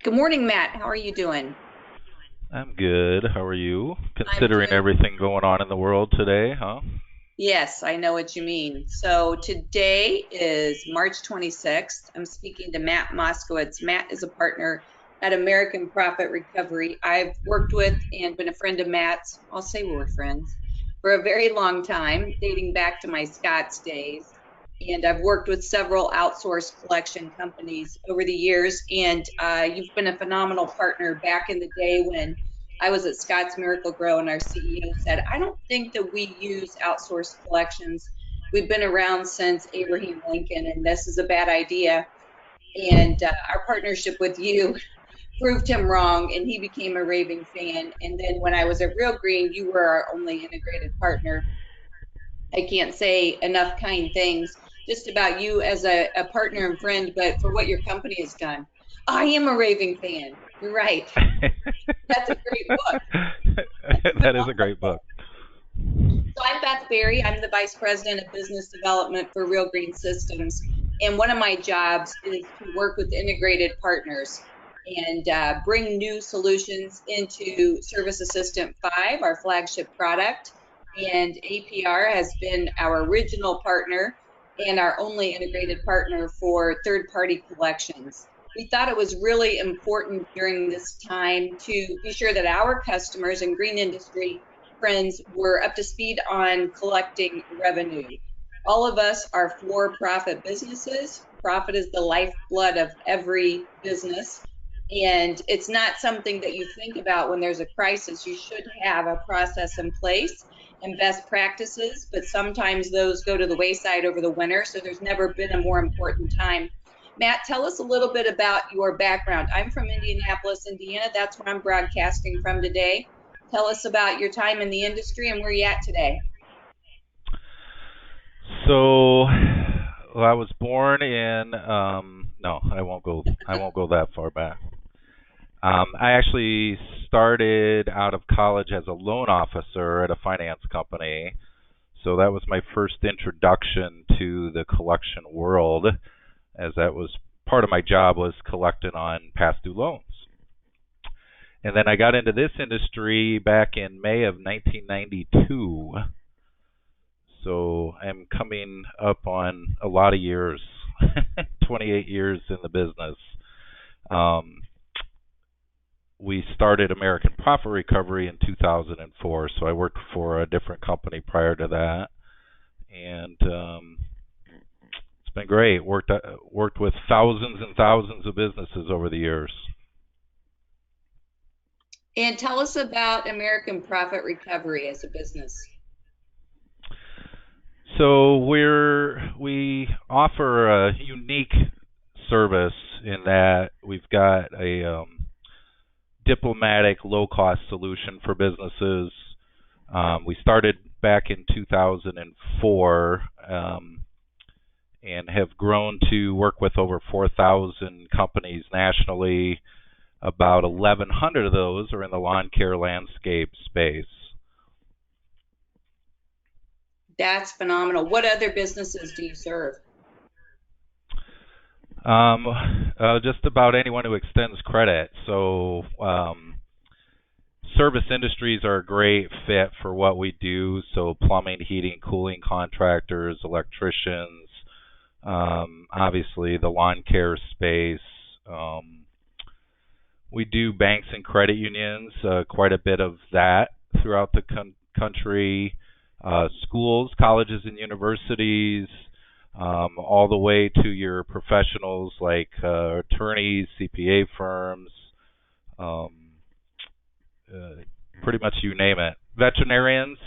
Good morning, Matt. How are you doing? I'm good. How are you? I'm Considering doing, everything going on in the world today, huh? yes, I know what you mean. So today is March 26th. I'm speaking to Matt Moskowitz. Matt is a partner at American Profit Recovery. I've worked with and been a friend of Matt's, I'll say we're friends, for a very long time, dating back to my Scott's days. And I've worked with several outsourced collection companies over the years. And you've been a phenomenal partner back in the day when I was at Scott's Miracle Grow, and our CEO said, I don't think that we use outsourced collections. We've been around since Abraham Lincoln, and this is a bad idea. And our partnership with you proved him wrong, and he became a raving fan. And then when I was at Real Green, you were our only integrated partner. I can't say enough kind things just about you as a partner and friend, but for what your company has done. I am a raving fan. You're right. That's a great book. That's a That is a phenomenal great book. book. So I'm Beth Berry. I'm the Vice President of Business Development for Real Green Systems. And one of my jobs is to work with integrated partners and bring new solutions into Service Assistant 5, our flagship product. And APR has been our original partner and our only integrated partner for third party collections. We thought it was really important during this time to be sure that our customers in green industry friends were up to speed on collecting revenue. All of us are for profit businesses. Profit is the lifeblood of every business. And it's not something that you think about when there's a crisis. You should have a process in place and best practices, but sometimes those go to the wayside over the winter. So there's never been a more important time. Matt, tell us a little bit about your background. I'm from Indianapolis, Indiana. That's where I'm broadcasting from today. Tell us about your time in the industry and where you're at today. So, well, I was born in no, I won't go that far back. I actually started out of college as a loan officer at a finance company. So that was my first introduction to the collection world, as that was part of my job was collecting on past due loans. And then I got into this industry back in May of 1992. So I'm coming up on a lot of years, 28 years in the business. Um, we started American Profit Recovery in 2004, so I worked for a different company prior to that, and it's been great. Worked with thousands and thousands of businesses over the years. And tell us about American Profit Recovery as a business. So we offer a unique service in that we've got a diplomatic, low-cost solution for businesses. We started back in 2004 and have grown to work with over 4,000 companies nationally. About 1,100 of those are in the lawn care landscape space. That's phenomenal. What other businesses do you serve? Um, just about anyone who extends credit. So, service industries are a great fit for what we do. So, plumbing, heating, cooling contractors, electricians, obviously the lawn care space. Um, we do banks and credit unions, quite a bit of that throughout the country. Schools, colleges, and universities, all the way to your professionals like attorneys, CPA firms, um, uh, pretty much you name it. Veterinarians.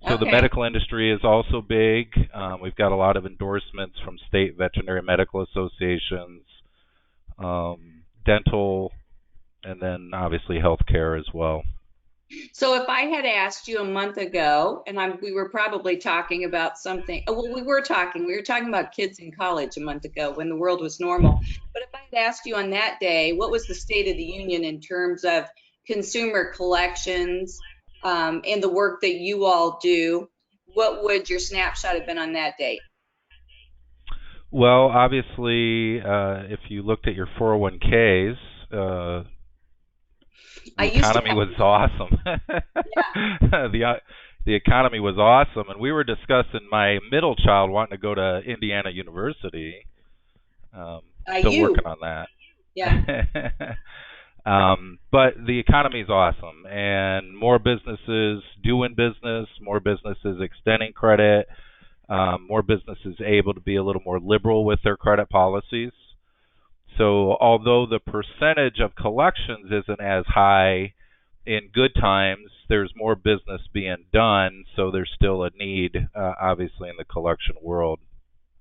So the Okay. medical industry is also big. We've got a lot of endorsements from state veterinary medical associations, dental, and then obviously healthcare as well. So if I had asked you a month ago, and we were probably talking about something, well, we were talking about kids in college a month ago when the world was normal. But if I had asked you on that day, what was the state of the union in terms of consumer collections, and the work that you all do, what would your snapshot have been on that date? Well, obviously, if you looked at your 401ks I the used to economy have, was awesome. yeah, The economy was awesome, and we were discussing my middle child wanting to go to Indiana University. Um, Still working you, on yeah, that. But the economy is awesome, and more businesses doing business, more businesses extending credit, more businesses able to be a little more liberal with their credit policies. So although the percentage of collections isn't as high in good times, there's more business being done, so there's still a need, obviously, in the collection world.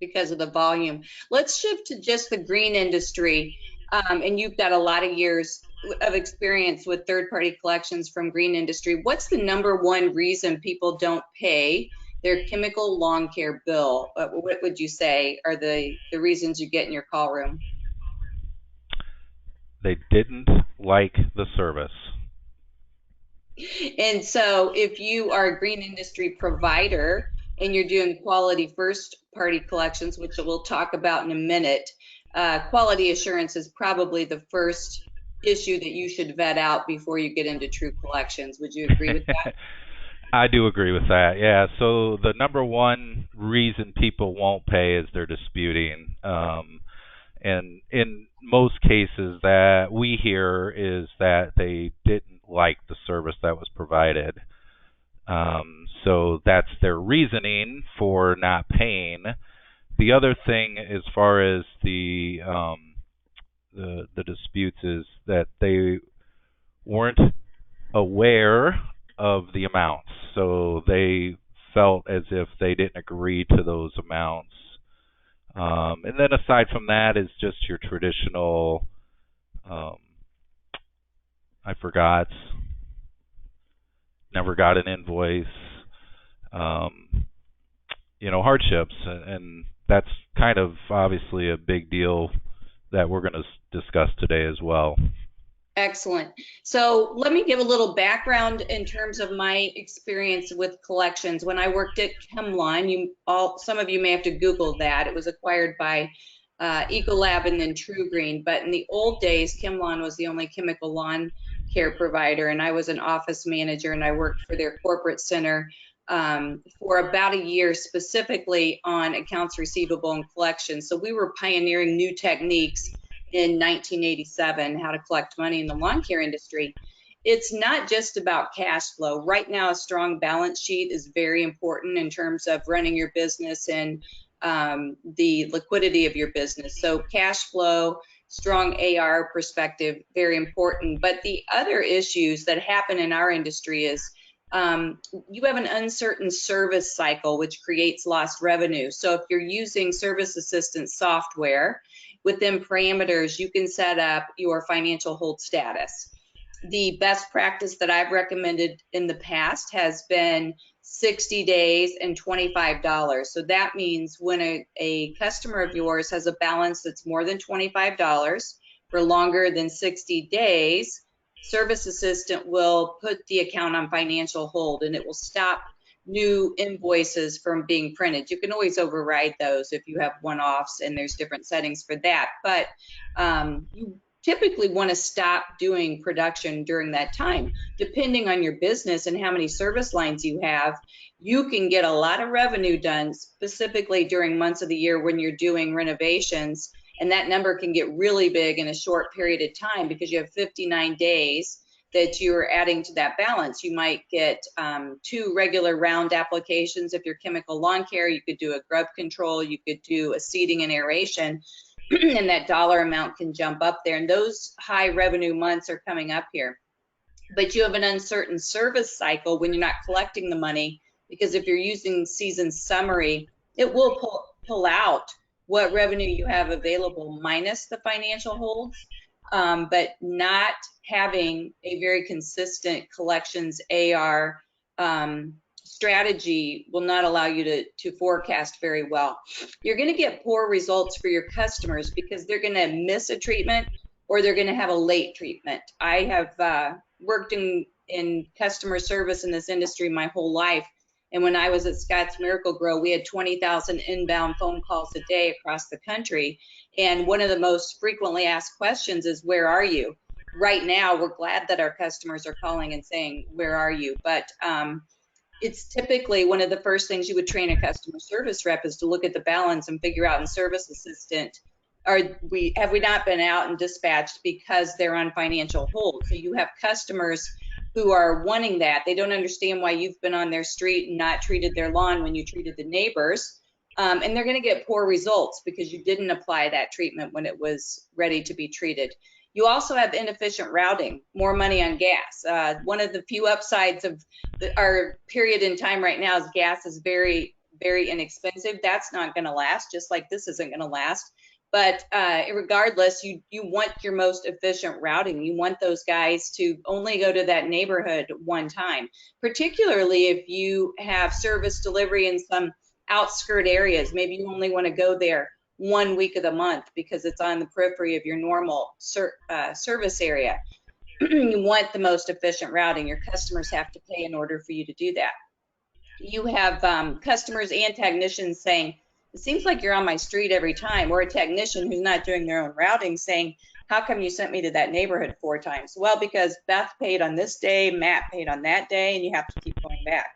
because of the volume. Let's shift to just the green industry. And you've got a lot of years of experience with third-party collections from green industry. What's the number one reason people don't pay their chemical lawn care bill? What would you say are the reasons you get in your call room? They didn't like the service. And so if you are a green industry provider and you're doing quality first party collections, which we'll talk about in a minute, quality assurance is probably the first issue that you should vet out before you get into true collections. Would you agree with that? I do agree with that. Yeah. So the number one reason people won't pay is they're disputing. And in most cases that we hear is that they didn't like the service that was provided. So that's their reasoning for not paying. The other thing, as far as the disputes, is that they weren't aware of the amounts, so they felt as if they didn't agree to those amounts. And then aside from that is just your traditional, um, I forgot, never got an invoice, um, hardships, and that's kind of obviously a big deal that we're going to discuss today as well. Excellent. So let me give a little background in terms of my experience with collections. When I worked at Chemlon, some of you may have to Google that. It was acquired by Ecolab and then True Green. But in the old days, Chemlon was the only chemical lawn care provider, and I was an office manager, and I worked for their corporate center for about a year, specifically on accounts receivable and collections. So we were pioneering new techniques in 1987, how to collect money in the lawn care industry. It's not just about cash flow. Right now, a strong balance sheet is very important in terms of running your business and the liquidity of your business. So cash flow, strong AR perspective, very important. But the other issues that happen in our industry is you have an uncertain service cycle, which creates lost revenue. So if you're using service assistance software, within parameters, you can set up your financial hold status. The best practice that I've recommended in the past has been 60 days and $25. So that means when a customer of yours has a balance that's more than $25 for longer than 60 days, Service Assistant will put the account on financial hold, and it will stop new invoices from being printed. You can always override those if you have one-offs, and there's different settings for that. But you typically want to stop doing production during that time. Depending on your business and how many service lines you have, you can get a lot of revenue done specifically during months of the year when you're doing renovations. And that number can get really big in a short period of time because you have 59 days that you're adding to that balance. You might get 2 regular round applications if you're chemical lawn care. You could do a grub control. You could do a seeding and aeration. And that dollar amount can jump up there. And those high revenue months are coming up here. But you have an uncertain service cycle when you're not collecting the money, because if you're using season summary, it will pull out what revenue you have available minus the financial holds, but not having a very consistent collections AR strategy will not allow you to forecast very well. You're going to get poor results for your customers because they're going to miss a treatment or they're going to have a late treatment. I have worked in customer service in this industry my whole life. And when I was at Scott's Miracle Grow, we had 20,000 inbound phone calls a day across the country. And one of the most frequently asked questions is, where are you? Right now, we're glad that our customers are calling and saying, where are you? But it's typically one of the first things you would train a customer service rep is to look at the balance and figure out in service assistant, have we not been out and dispatched because they're on financial hold? So you have customers who are wanting that. They don't understand why you've been on their street and not treated their lawn when you treated the neighbors. And they're going to get poor results because you didn't apply that treatment when it was ready to be treated. You also have inefficient routing, more money on gas. One of the few upsides of our period in time right now is gas is very, very inexpensive. That's not going to last, just like this isn't going to last. But regardless, you want your most efficient routing. You want those guys to only go to that neighborhood one time, particularly if you have service delivery in some outskirt areas. Maybe you only want to go there 1 week of the month because it's on the periphery of your normal service area. You want the most efficient routing. Your customers have to pay in order for you to do that. You have customers and technicians saying, it seems like you're on my street every time, or a technician who's not doing their own routing saying, how come you sent me to that neighborhood 4 times? Well, because Beth paid on this day, Matt paid on that day, and you have to keep going back.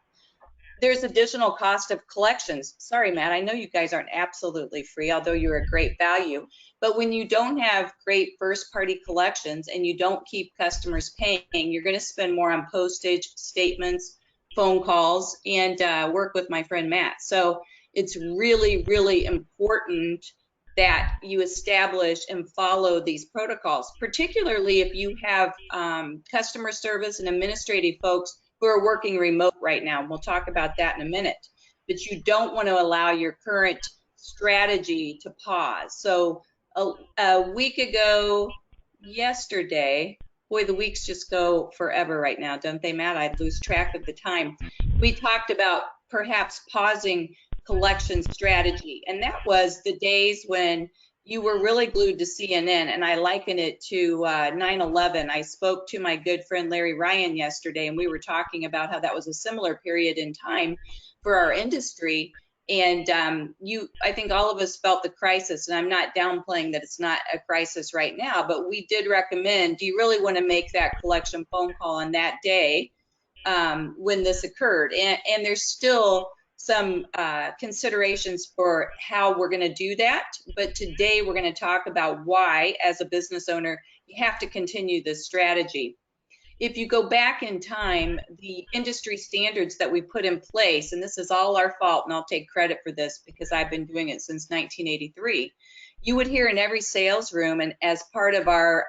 There's additional cost of collections. Sorry, Matt, I know you guys aren't absolutely free, although you're a great value. But when you don't have great first-party collections and you don't keep customers paying, you're going to spend more on postage, statements, phone calls, and work with my friend Matt. So it's really, really important that you establish and follow these protocols, particularly if you have customer service and administrative folks who are working remote right now. And we'll talk about that in a minute. But you don't want to allow your current strategy to pause. So a week ago, yesterday, boy, the weeks just go forever right now, don't they, Matt? I lose track of the time. We talked about perhaps pausing collection strategy, and that was the days when you were really glued to CNN, and I liken it to 9/11. I spoke to my good friend Larry Ryan yesterday, and we were talking about how that was a similar period in time for our industry. And I think all of us felt the crisis, and I'm not downplaying that it's not a crisis right now, but we did recommend, do you really want to make that collection phone call on that day when this occurred? And there's still some considerations for how we're going to do that. But today we're going to talk about why, as a business owner, you have to continue this strategy. If you go back in time, the industry standards that we put in place, and this is all our fault, and I'll take credit for this because I've been doing it since 1983, you would hear in every sales room, and as part of our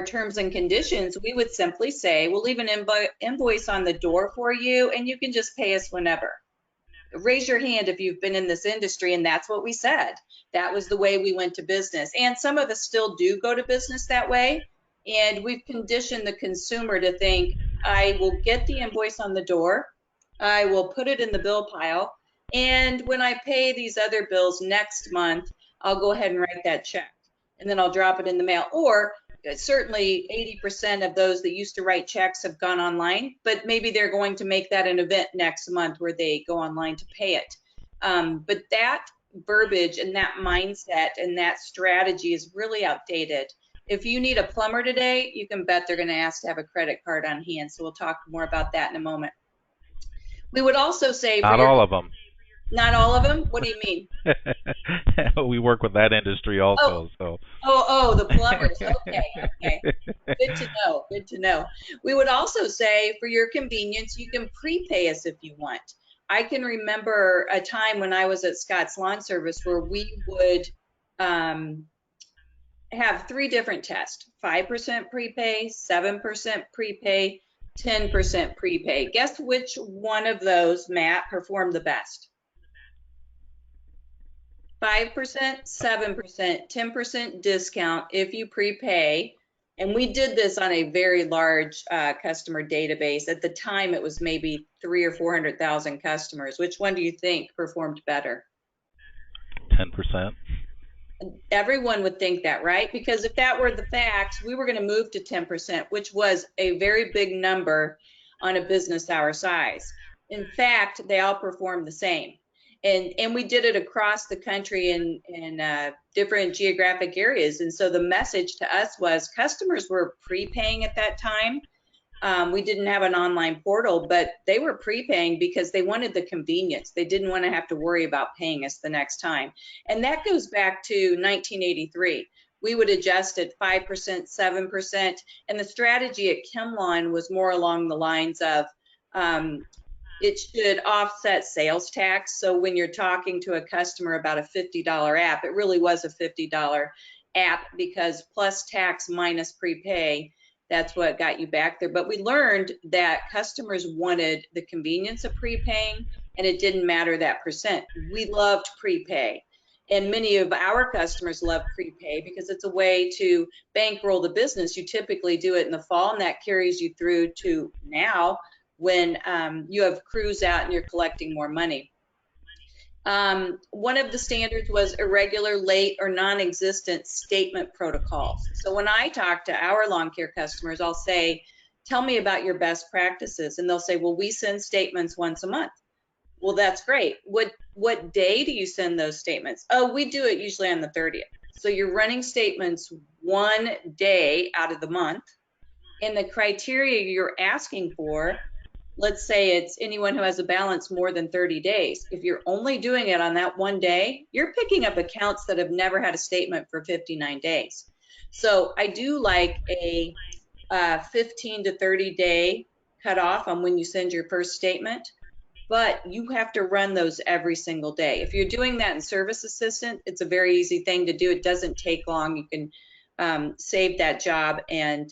terms and conditions, we would simply say, we'll leave an invoice on the door for you, and you can just pay us whenever. Raise your hand if you've been in this industry, and that's what we said. That was the way we went to business. And some of us still do go to business that way. And we've conditioned the consumer to think, I will get the invoice on the door, I will put it in the bill pile, and when I pay these other bills next month, I'll go ahead and write that check, and then I'll drop it in the mail. Or certainly 80% of those that used to write checks have gone online, but maybe they're going to make that an event next month where they go online to pay it. But that verbiage and that mindset and that strategy is really outdated. If you need a plumber today, you can bet they're going to ask to have a credit card on hand. So we'll talk more about that in a moment. We would also say— Not all of them. Not all of them? What do you mean? We work with that industry also. The plumbers. Okay. Good to know. Good to know. We would also say, for your convenience, you can prepay us if you want. I can remember a time when I was at Scott's Lawn Service where we would have 3 different tests: 5% prepay, 7% prepay, 10% prepay. Guess which one of those, Matt, performed the best? 5%, 7%, 10% discount if you prepay. And we did this on a very large customer database. At the time, it was maybe 300,000 or 400,000 customers. Which one do you think performed better? 10%. Everyone would think that, right? Because if that were the facts, we were going to move to 10%, which was a very big number on a business our size. In fact, they all performed the same. And we did it across the country in different geographic areas. And so the message to us was customers were prepaying at that time. We didn't have an online portal, but they were prepaying because they wanted the convenience. They didn't want to have to worry about paying us the next time. And that goes back to 1983. We would adjust at 5%, 7%. And the strategy at ChemLawn was more along the lines of it should offset sales tax. So when you're talking to a customer about a $50 app, it really was a $50 app because plus tax minus prepay, that's what got you back there. But we learned that customers wanted the convenience of prepaying, and it didn't matter that percent. We loved prepay. And many of our customers love prepay because it's a way to bankroll the business. You typically do it in the fall, and that carries you through to now when you have crews out and you're collecting more money. One of the standards was irregular, late, or non-existent statement protocols. So when I talk to our lawn care customers, I'll say, tell me about your best practices. And they'll say, well, we send statements once a month. Well, that's great. What day do you send those statements? Oh, we do it usually on the 30th. So you're running statements one day out of the month. And the criteria you're asking for, let's say it's anyone who has a balance more than 30 days. If you're only doing it on that one day, you're picking up accounts that have never had a statement for 59 days. So I do like a 15 to 30 day cutoff on when you send your first statement, but you have to run those every single day. If you're doing that in Service Assistant, it's a very easy thing to do. It doesn't take long. You can save that job and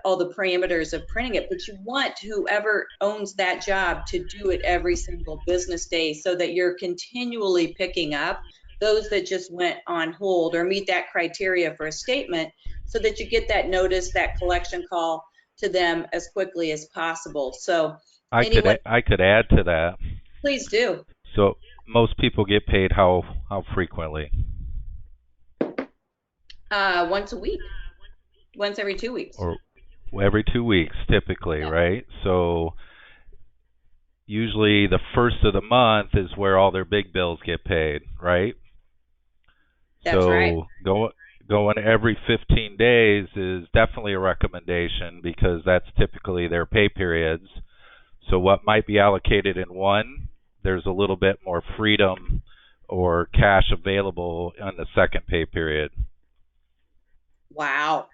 all the parameters of printing it, but you want whoever owns that job to do it every single business day so that you're continually picking up those that just went on hold or meet that criteria for a statement so that you get that notice, that collection call to them as quickly as possible. So I could add to that. Please do. So most people get paid how frequently? Once a week. Once every 2 weeks. Or every 2 weeks, typically, Yeah. right? So usually the first of the month is where all their big bills get paid, right? That's right. Going every 15 days is definitely a recommendation because that's typically their pay periods. So what might be allocated in one, there's a little bit more freedom or cash available on the second pay period. Wow.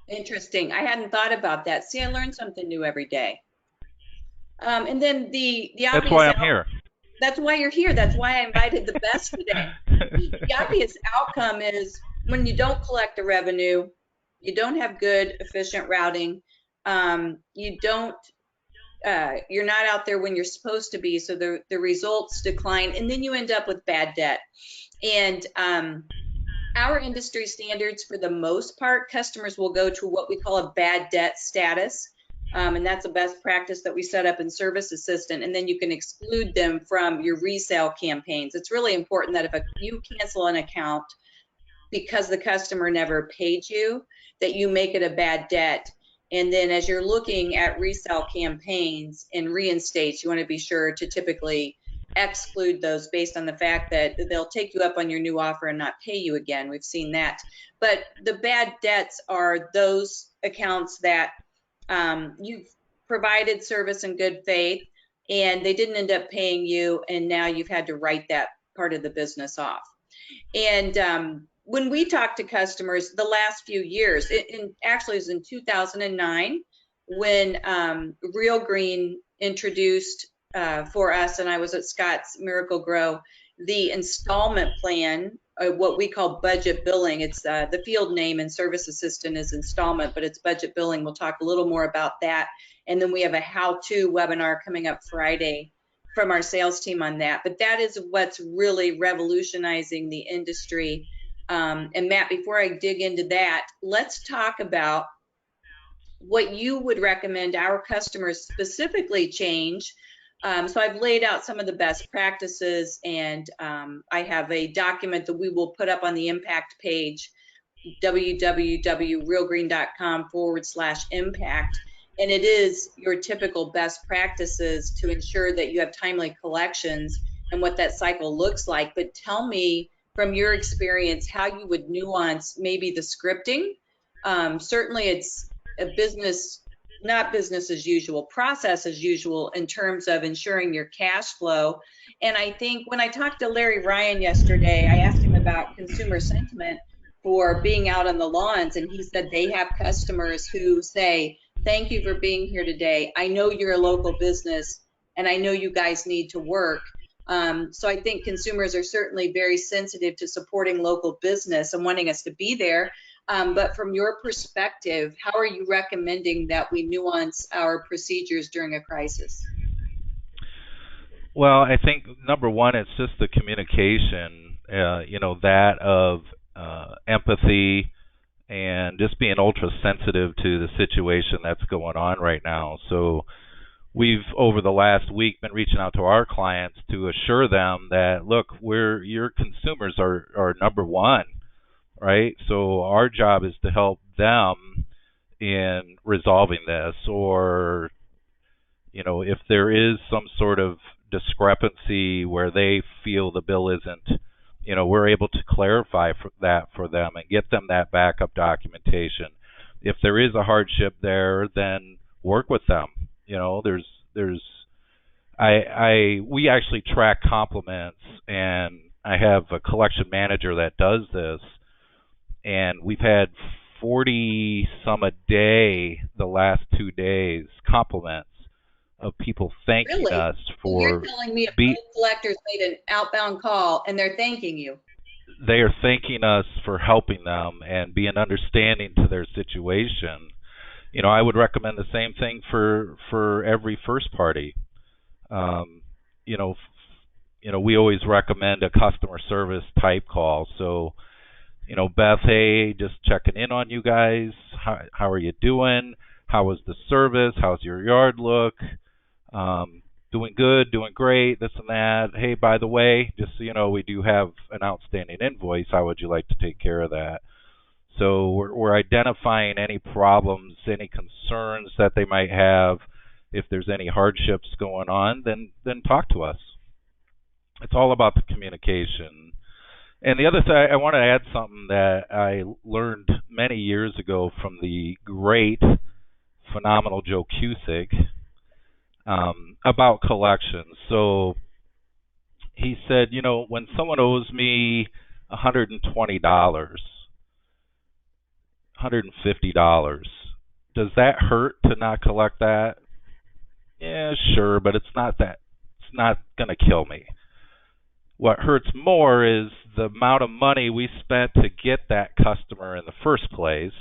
Interesting. I hadn't thought about that. See, I learn something new every day. And then the obvious. That's why I'm here. That's why you're here. That's why I invited the best today. The obvious outcome is when you don't collect the revenue, you don't have good, efficient routing. You don't. You're not out there when you're supposed to be, so the results decline, and then you end up with bad debt. And our industry standards, for the most part, customers will go to what we call a bad debt status. And that's a best practice that we set up in Service Assistant. And then you can exclude them from your resale campaigns. It's really important that if you cancel an account because the customer never paid you, that you make it a bad debt. And then as you're looking at resale campaigns and reinstates, you want to be sure to typically exclude those based on the fact that they'll take you up on your new offer and not pay you again. We've seen that. But the bad debts are those accounts that you've provided service in good faith and they didn't end up paying you, and now you've had to write that part of the business off. And when we talk to customers the last few years, actually it was in 2009 when Real Green introduced for us, and I was at Scott's Miracle Grow, the installment plan, what we call budget billing. It's the field name and Service Assistant is installment, but it's budget billing. We'll talk a little more about that. And then we have a how-to webinar coming up Friday from our sales team on that. But that is what's really revolutionizing the industry. And Matt, before I dig into that, let's talk about what you would recommend our customers specifically change. So I've laid out some of the best practices, and I have a document that we will put up on the impact page, www.realgreen.com/impact. And it is your typical best practices to ensure that you have timely collections and what that cycle looks like. But tell me from your experience how you would nuance maybe the scripting. Certainly it's a business, not business as usual, process as usual in terms of ensuring your cash flow. And I think when I talked to Larry Ryan yesterday, I asked him about consumer sentiment for being out on the lawns, and he said they have customers who say, thank you for being here today. I know you're a local business, and I know you guys need to work. So I think consumers are certainly very sensitive to supporting local business and wanting us to be there. But from your perspective, how are you recommending that we nuance our procedures during a crisis? Well, I think number one, it's just the communication, that of empathy and just being ultra sensitive to the situation that's going on right now. So we've, over the last week, been reaching out to our clients to assure them that, look, your consumers are number one, right? So our job is to help them in resolving this, or if there is some sort of discrepancy where they feel the bill isn't, we're able to clarify that for them and get them that backup documentation. If there is a hardship there, then work with them. We actually track compliments, and I have a collection manager that does this, and we've had 40 some a day the last 2 days compliments of people thanking Really? us So for you're telling me if bill collectors made an outbound call and they're thanking you? they are thanking us for helping them and being understanding to their situation. I would recommend the same thing for every first party. Um, you know, we always recommend a customer service type call. So, Beth, hey, just checking in on you guys. How are you doing? How was the service? How's your yard look? Doing good, doing great, this and that. Hey, by the way, just so you know, we do have an outstanding invoice. How would you like to take care of that? So we're identifying any problems, any concerns that they might have. If there's any hardships going on, then talk to us. It's all about the communication. And the other thing, I want to add something that I learned many years ago from the great, phenomenal Joe Cusick about collections. So he said, when someone owes me $120, $150, does that hurt to not collect that? Yeah, sure, but it's not going to kill me. What hurts more is the amount of money we spent to get that customer in the first place.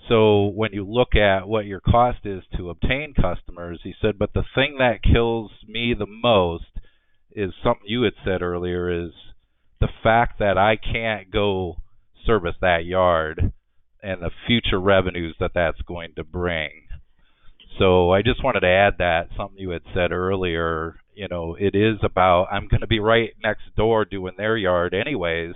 So when you look at what your cost is to obtain customers, he said, but the thing that kills me the most is something you had said earlier, is the fact that I can't go service that yard and the future revenues that that's going to bring. So I just wanted to add that, something you had said earlier, it is about, I'm going to be right next door doing their yard anyways.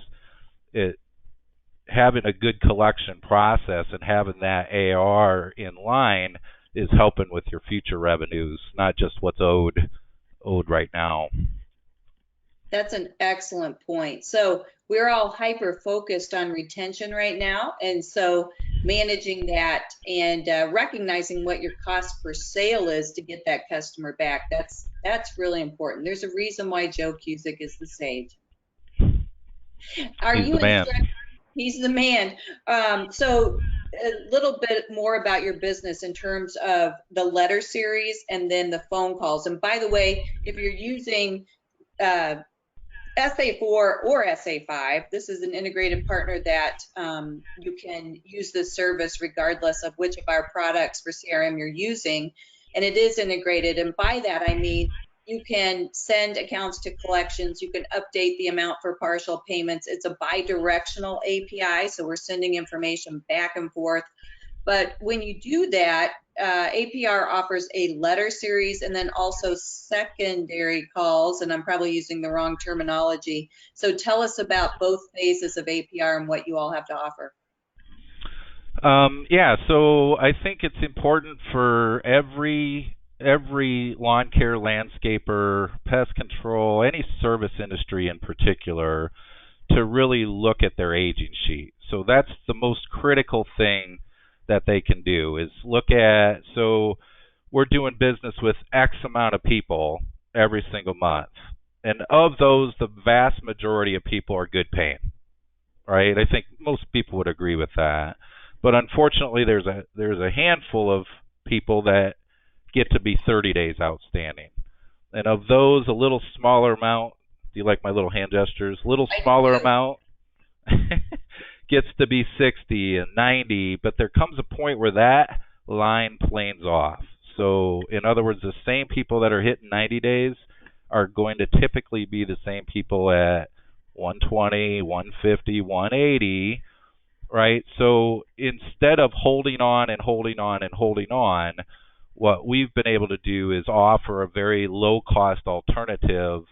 Having a good collection process and having that AR in line is helping with your future revenues, not just what's owed right now. That's an excellent point. So we're all hyper focused on retention right now. And so managing that and recognizing what your cost per sale is to get that customer back, that's really important. There's a reason why Joe Cusick is the sage. He's the man. He's the man. So a little bit more about your business in terms of the letter series and then the phone calls. And by the way, if you're using SA4 or SA5, this is an integrated partner that you can use this service regardless of which of our products for CRM you're using. And it is integrated. And by that, I mean, you can send accounts to collections. You can update the amount for partial payments. It's a bi-directional API, so we're sending information back and forth. But when you do that, APR offers a letter series and then also secondary calls, and I'm probably using the wrong terminology. So tell us about both phases of APR and what you all have to offer. Yeah, so I think it's important for every every lawn care, landscaper, pest control, any service industry in particular, to really look at their aging sheet. So that's the most critical thing that they can do is look at, so we're doing business with X amount of people every single month. And of those, the vast majority of people are good paying, right? I think most people would agree with that. But unfortunately, there's a handful of people that get to be 30 days outstanding. And of those, a little smaller amount, do you like my little hand gestures? A little smaller amount gets to be 60 and 90, but there comes a point where that line planes off. So, in other words, the same people that are hitting 90 days are going to typically be the same people at 120, 150, 180, right? So, instead of holding on and holding on and holding on, what we've been able to do is offer a very low-cost alternative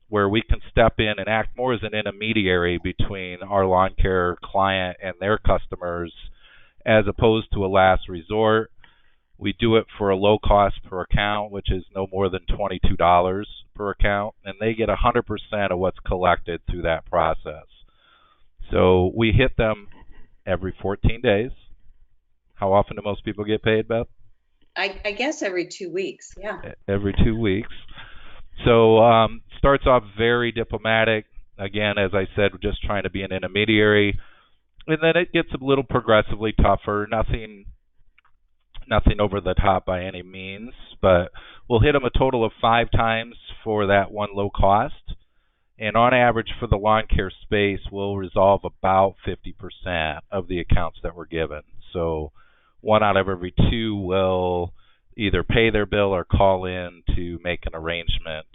where we can step in and act more as an intermediary between our lawn care client and their customers as opposed to a last resort. We do it for a low cost per account, which is no more than $22 per account, and they get 100% of what's collected through that process. So we hit them every 14 days. How often do most people get paid, Beth? I guess every 2 weeks, yeah. Every 2 weeks. So starts off very diplomatic. Again, as I said, we're just trying to be an intermediary. And then it gets a little progressively tougher. Nothing over the top by any means, but we'll hit them a total of 5 times for that one low cost. And on average for the lawn care space, we'll resolve about 50% of the accounts that we're given. So 1 out of every 2 will either pay their bill or call in to make an arrangement.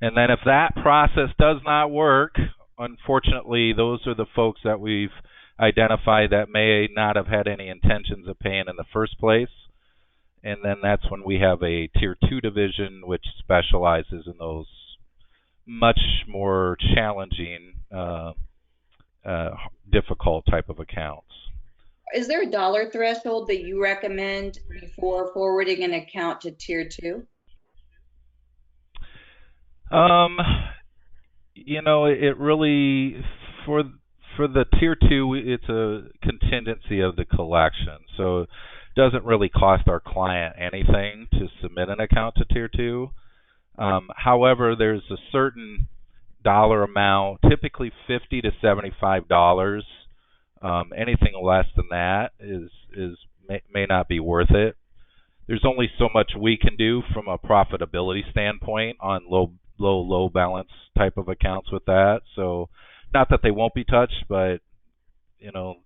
And then if that process does not work, unfortunately, those are the folks that we've identified that may not have had any intentions of paying in the first place. And then that's when we have a Tier 2 division, which specializes in those much more challenging, difficult type of accounts. Is there a dollar threshold that you recommend before forwarding an account to Tier 2? It really, for the Tier 2, it's a contingency of the collection. So it doesn't really cost our client anything to submit an account to Tier 2. However, there's a certain dollar amount, typically $50 to $75. Anything less than that may not be worth it. There's only so much we can do from a profitability standpoint on low balance type of accounts with that. So not that they won't be touched, but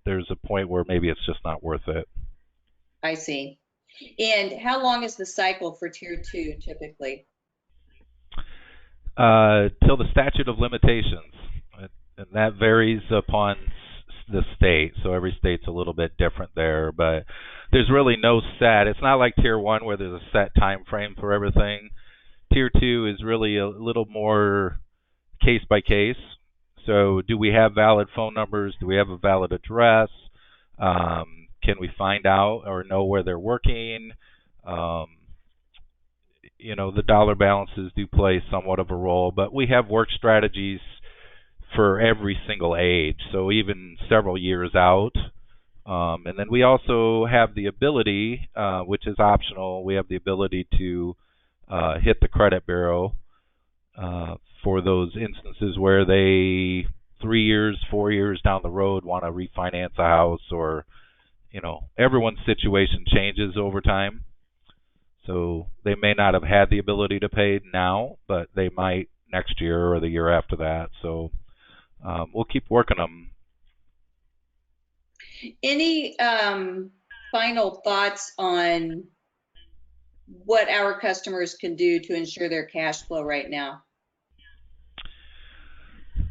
there's a point where maybe it's just not worth it. I see. And how long is the cycle for Tier 2 typically? Till the statute of limitations, and that varies upon the state. So every state's a little bit different there, but there's really no set. It's not like Tier 1 where there's a set time frame for everything. Tier 2 is really a little more case by case. So do we have valid phone numbers? Do we have a valid address? Can we find out or know where they're working? The dollar balances do play somewhat of a role, but we have work strategies for every single age, so even several years out. And then we also have the ability, which is optional, we have the ability to hit the credit bureau for those instances where they 3 years, 4 years down the road want to refinance a house, or everyone's situation changes over time. So they may not have had the ability to pay now, but they might next year or the year after that. So we'll keep working them. Any final thoughts on what our customers can do to ensure their cash flow right now?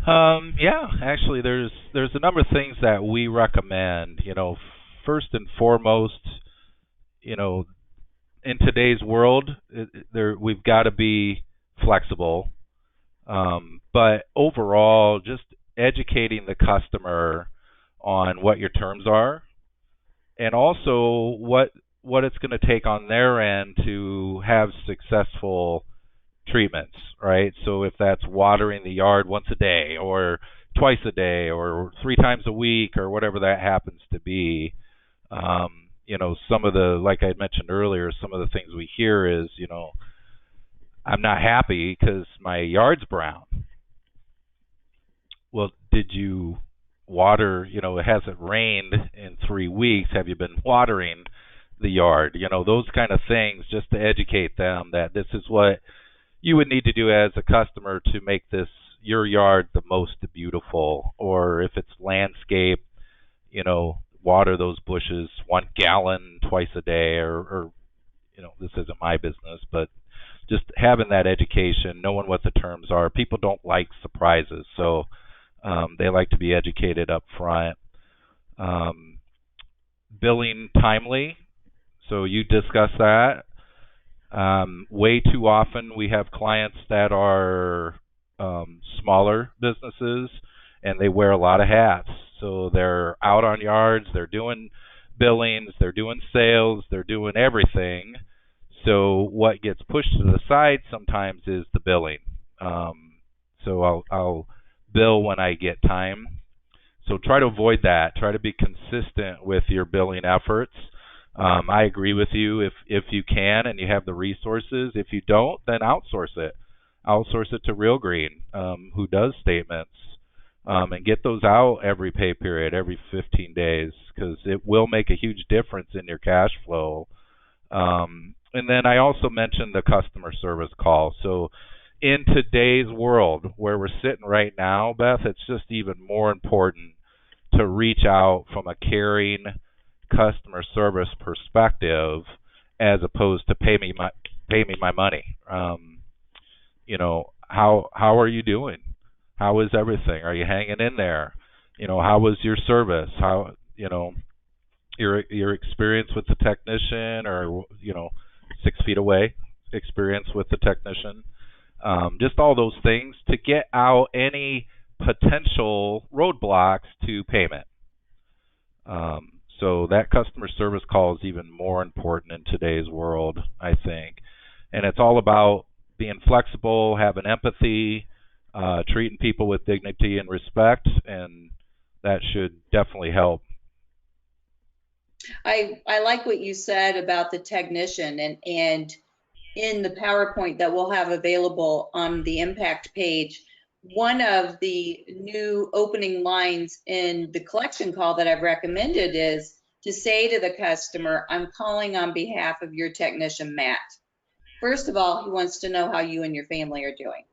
Yeah, actually, there's a number of things that we recommend. First and foremost, in today's world, we've got to be flexible. But overall, just educating the customer on what your terms are, and also what what it's going to take on their end to have successful treatments, right? So if that's watering the yard once a day or twice a day or 3 times a week or whatever that happens to be, some of the, like I mentioned earlier, some of the things we hear is, I'm not happy because my yard's brown. Well, did you water? It hasn't rained in 3 weeks. Have you been watering the yard? Those kind of things, just to educate them that this is what you would need to do as a customer to make your yard the most beautiful. Or if it's landscape, water those bushes 1 gallon twice a day, or this isn't my business, but just having that education, knowing what the terms are. People don't like surprises, so they like to be educated up front. Billing timely, so you discuss that. Way too often we have clients that are smaller businesses and they wear a lot of hats. So they're out on yards, they're doing billings, they're doing sales, they're doing everything. So what gets pushed to the side sometimes is the billing. So I'll bill when I get time. So try to avoid that. Try to be consistent with your billing efforts. I agree with you if you can and you have the resources. If you don't, then outsource it. Outsource it to Real Green, who does statements, and get those out every pay period, every 15 days, because it will make a huge difference in your cash flow. And then I also mentioned the customer service call. So in today's world where we're sitting right now, Beth, it's just even more important to reach out from a caring customer service perspective as opposed to pay me my money. How are you doing? How is everything? Are you hanging in there? How was your service? How your experience with the technician, or 6 feet away experience with the technician? Just all those things to get out any potential roadblocks to payment. So that customer service call is even more important in today's world, I think. And it's all about being flexible, having empathy, treating people with dignity and respect, and that should definitely help. I like what you said about the technician, and in the PowerPoint that we'll have available on the impact page, one of the new opening lines in the collection call that I've recommended is to say to the customer, I'm calling on behalf of your technician, Matt. First of all, he wants to know how you and your family are doing,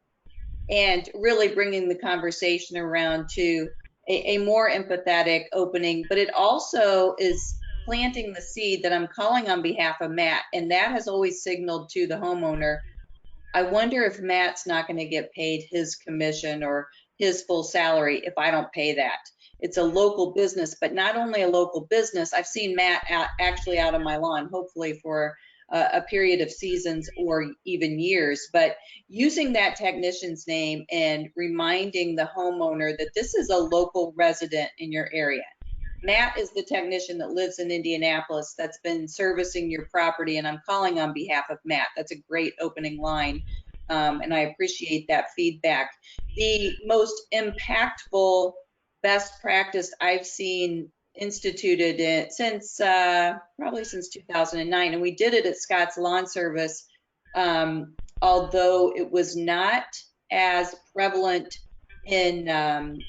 and really bringing the conversation around to a more empathetic opening. But it also is planting the seed that I'm calling on behalf of Matt, and that has always signaled to the homeowner, I wonder if Matt's not going to get paid his commission or his full salary if I don't pay that. It's a local business, but not only a local business. I've seen Matt actually out on my lawn, hopefully for a period of seasons or even years. But using that technician's name and reminding the homeowner that this is a local resident in your area. Matt is the technician that lives in Indianapolis that's been servicing your property, and I'm calling on behalf of Matt. That's a great opening line, and I appreciate that feedback. The most impactful best practice I've seen instituted probably since 2009, and we did it at Scott's Lawn Service, although it was not as prevalent in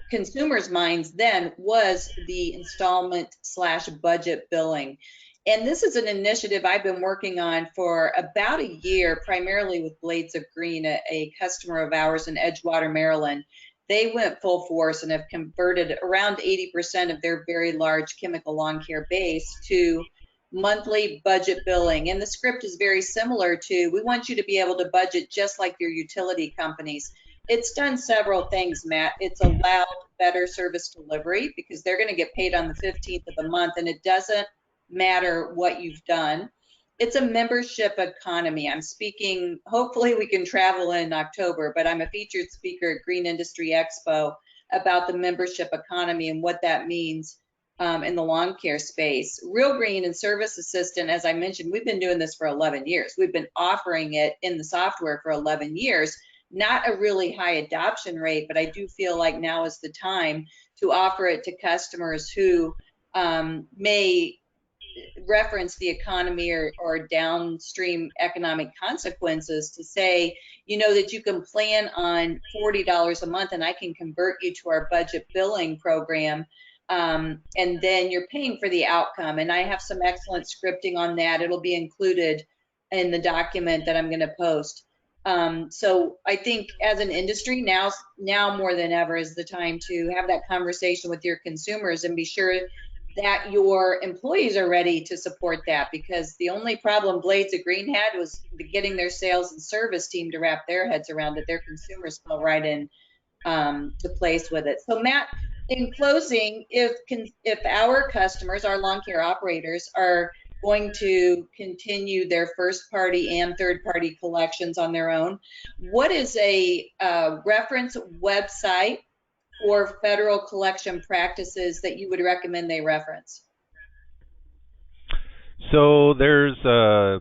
consumers' minds then, was the installment/budget billing. And this is an initiative I've been working on for about a year, primarily with Blades of Green, a customer of ours in Edgewater, Maryland. They went full force and have converted around 80% of their very large chemical lawn care base to monthly budget billing. And the script is very similar to, we want you to be able to budget just like your utility companies. It's done several things, Matt. It's allowed better service delivery because they're going to get paid on the 15th of the month, and it doesn't matter what you've done. It's a membership economy. I'm speaking, hopefully we can travel in October, but I'm a featured speaker at Green Industry Expo about the membership economy and what that means in the lawn care space. Real Green and Service Assistant, as I mentioned, we've been doing this for 11 years. We've been offering it in the software for 11 years. Not a really high adoption rate, but I do feel like now is the time to offer it to customers who may reference the economy or downstream economic consequences, to say, that you can plan on $40 a month and I can convert you to our budget billing program. And then you're paying for the outcome. And I have some excellent scripting on that. It'll be included in the document that I'm going to post. So I think as an industry, now more than ever is the time to have that conversation with your consumers and be sure that your employees are ready to support that, because the only problem Blades of Green had was getting their sales and service team to wrap their heads around it. Their consumers fell right in to place with it. So Matt, in closing, if our customers, our lawn care operators, are going to continue their first party and third party collections on their own, what is a reference website or federal collection practices that you would recommend they reference? So there's the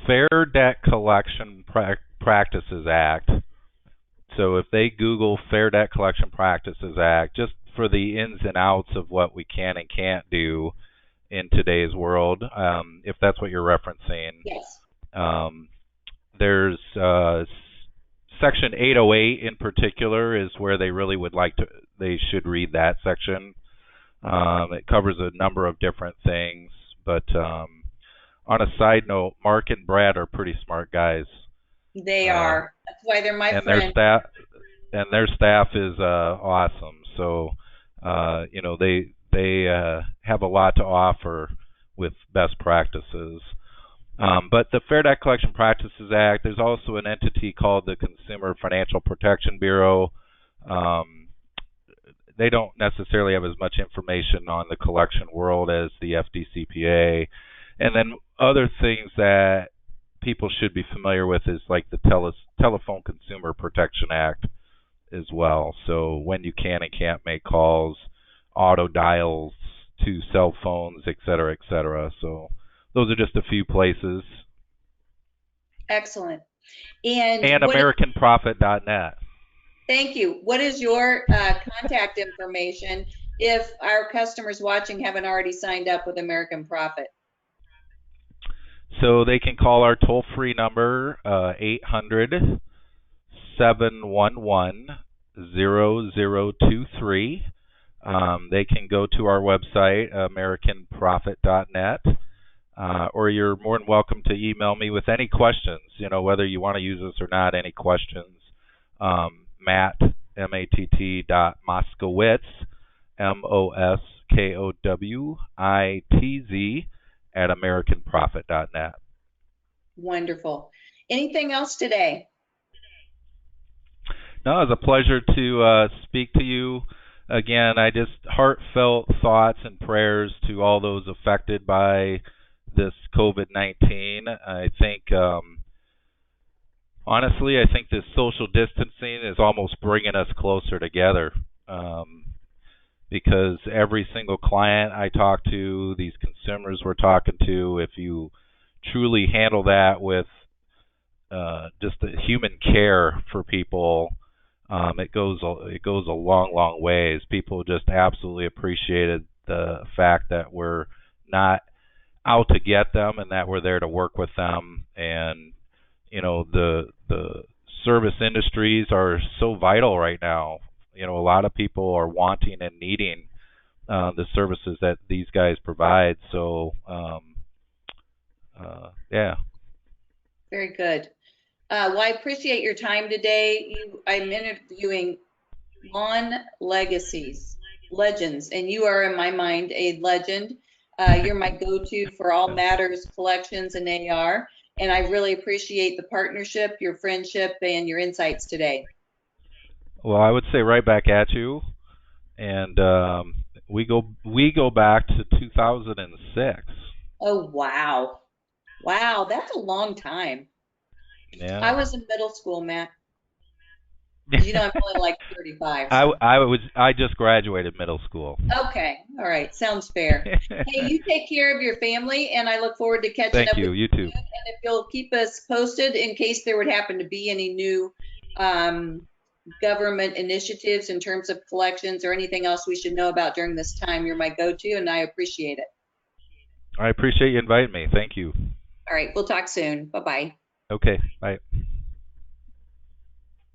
Fair Debt Collection Practices Act. So if they Google Fair Debt Collection Practices Act, just for the ins and outs of what we can and can't do in today's world, if that's what you're referencing. Yes. There's Section 808 in particular is where they really they should read that section. It covers a number of different things, but on a side note, Mark and Brad are pretty smart guys. They are. That's why they're my friend. Their staff is awesome. So they have a lot to offer with best practices. But the Fair Debt Collection Practices Act, there's also an entity called the Consumer Financial Protection Bureau. They don't necessarily have as much information on the collection world as the FDCPA. And then other things that people should be familiar with is like the Telephone Consumer Protection Act as well. So when you can and can't make calls, auto dials to cell phones, et cetera, et cetera. So those are just a few places. Excellent. And AmericanProfit.net. Thank you. What is your contact information if our customers watching haven't already signed up with American Profit? So they can call our toll-free number, 800-711-0023. They can go to our website, AmericanProfit.net, or you're more than welcome to email me with any questions, whether you want to use us or not, any questions. Matt, M-A-T-T Moskowitz, MOSKOWITZ, at AmericanProfit.net. Wonderful. Anything else today? No, it was a pleasure to speak to you again. I just heartfelt thoughts and prayers to all those affected by this COVID-19. I think, honestly, I think this social distancing is almost bringing us closer together. Because every single client I talk to, these consumers we're talking to, if you truly handle that with just the human care for people, it goes a long ways. People just absolutely appreciated the fact that we're not out to get them and that we're there to work with them. And the service industries are so vital right now. A lot of people are wanting and needing the services that these guys provide. So, yeah. Very good. Well, I appreciate your time today. I'm interviewing Lawn Legends, and you are, in my mind, a legend. You're my go-to for all matters collections and AR, and I really appreciate the partnership, your friendship, and your insights today. Well, I would say right back at you, and we go back to 2006. Oh wow, that's a long time. Yeah. I was in middle school, Matt. Because I'm only like 35. So. I just graduated middle school. Okay. All right. Sounds fair. Hey, you take care of your family, and I look forward to catching Thank up with you. You you too. soon. And if you'll keep us posted in case there would happen to be any new um, government initiatives in terms of collections or anything else we should know about during this time, you're my go-to, and I appreciate it. I appreciate you inviting me. Thank you. All right. We'll talk soon. Bye-bye. Okay. Bye.